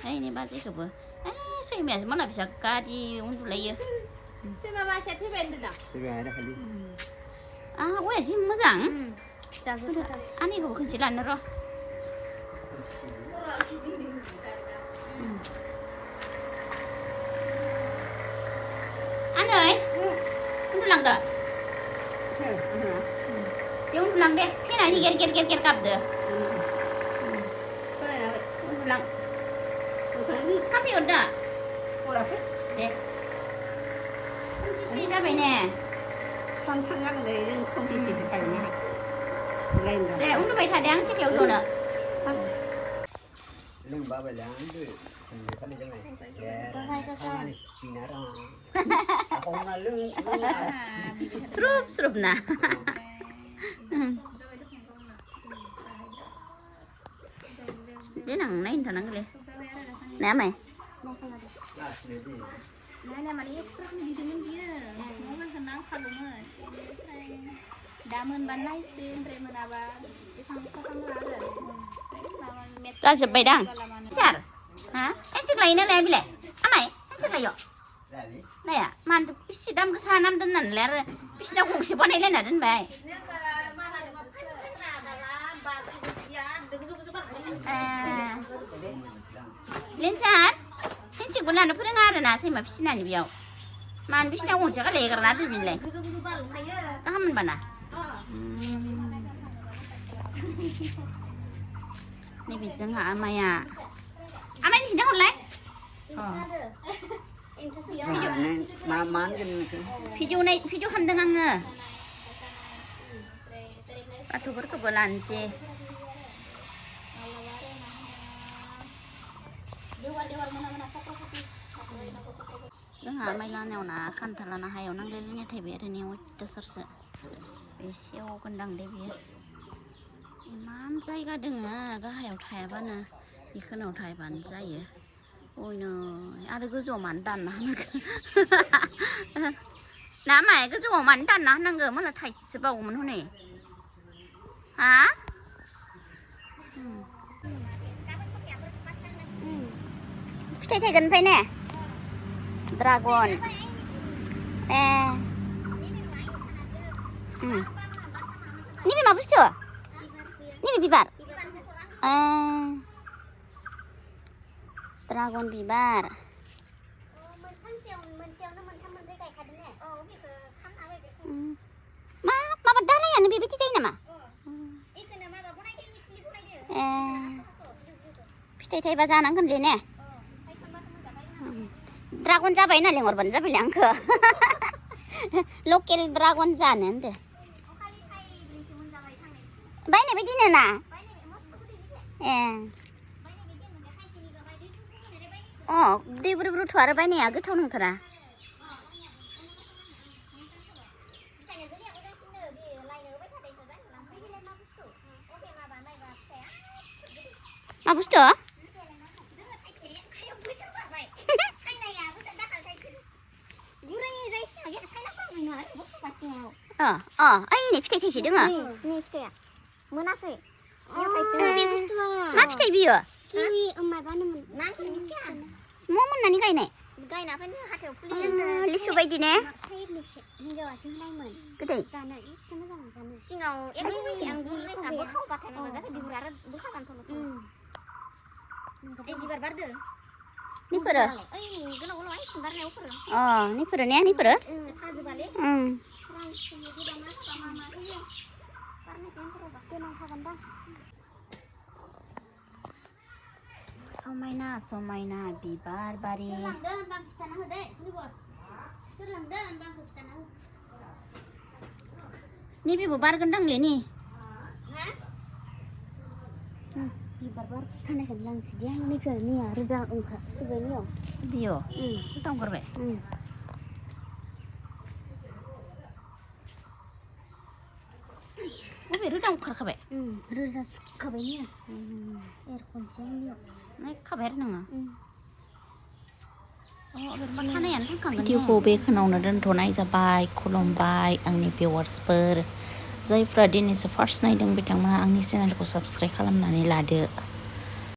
नै बाजैखौबो सैमायासो माला बिसा गादि उन्दुलायो सैमा मासेया थैबाय होनदों थैबाय दाखालि गया जि मोजां आंनिखौबो खनसे लानो र' आनै उन्दुलांदो बे उन्दुलांदे फैनानै गेर गाबदो उन्दुलां काफि हरदो दे खोमसिसि जाबाय ने सांसां जागोन दे जों खोमसिसो थायोना दे उन्दुबाय थादे आं सिथ्लायाव जनो लोंबाबायलै आं खालि जाबाय स्रुब ना देनां नायनो थानांगोनलै ना आमाय नायना माने एक्सट्राखौनो बिदोंमोन बियो मबाइलखौ नांखागौमोन दा मोनबा नायसै ओमफ्राय मोनाबा एसेबां खालामो आरो जाजोब्बाय दां सार हा एसे लायो ना लाया बिलाय आमाय एसे लायो लाया मानो बेसे दाम गोसा नाम दोननानैलाय आरो बिसिना गंसे बानायलायना दोनबाय लेन्सार सेनसेखौ लानो फोरोङा आरोना सैमा फिसिनानै बेयाव मानो बिसिना गंसे खालाय एगारना दोनबिलाय गाहाम मोनबाना नैबे जोंहा आमाया आमायनि खिन्था हरलाय भिडिअ खालामदों आङो बाथौफोरखौबो लानोसै जोंहा आमाय लानायाव ना खान्थालाना हायाव नांलायलायनाय थायबाय आरो ने अयथासारसो बे सेवगोनदां दे बेयो इमान जायगा दोङो गाहायाव थायाबानो बिखोनाव थायाबानो जायो अयनो आरो गोजौआव मानो दानना होनांगौ ना माय गोजौआव मानो दानना होनांगौ माला थाइसेसो बावोमोन हनै हा फिथाइ थायगोन ओमफ्राय ने ड्रागन नैबे मा बुस्थु नैबे बिबार ड्रागन बिबार माबा दालायानो बेबायदि जायो नामा फिथाइ थाइबा जानांगोनलै ने ड्रागन जाबाय होनना लिंहरबानो जाबायलै आंखौ लकेल ड्रागन जानो होनदो बायनाय बायदिनो ना दै ब्रु ब्रुथ' आरो बायनाया गोथाव नंथारा मा बुस्थु ओइ फिथाइ थाइसे दोङो मोनाखै मा फिथाइ बियो मा मोननानै गायनाय गायना फैनो हाथायाव फुलि लिसु बायदि ने हिनजावासो होनायमोन गोदै जानो इसे मोजां जानो सिङाव आं गुरैखा बोखावबाथाय माबा जाखो बिगुर आरो बोखागानथ' बिबार बारदो निफोरो ओइ गोलाव गोलाव आइथिं बारनायावफोरो निफोरो ने निफोरो थाजोबालै समायना समायना बिबार बारि नैबेबो बारगोनदांलै नि बिबार बार खानायखौनो लांसैदि आं नैफोर नैया रोदा ओंखारसोबाय नैयाव बियो रोदा ओंखारबाय बबे रोदा ओंखारखाबाय रोदा सुखाबाय नैया एरखनसै आंनियाव नायखाबाय आरो नोङो भिडिअखौ बेखिनियावनो दोनथ'नाय जाबाय खुलुमबाय आंनि भिउवार्सफोर जायफ्रा दिनैसो फार्स्ट नायदों बिथांमोना आंनि चेनेलखौ साबस्क्राइब खालामनानै लादो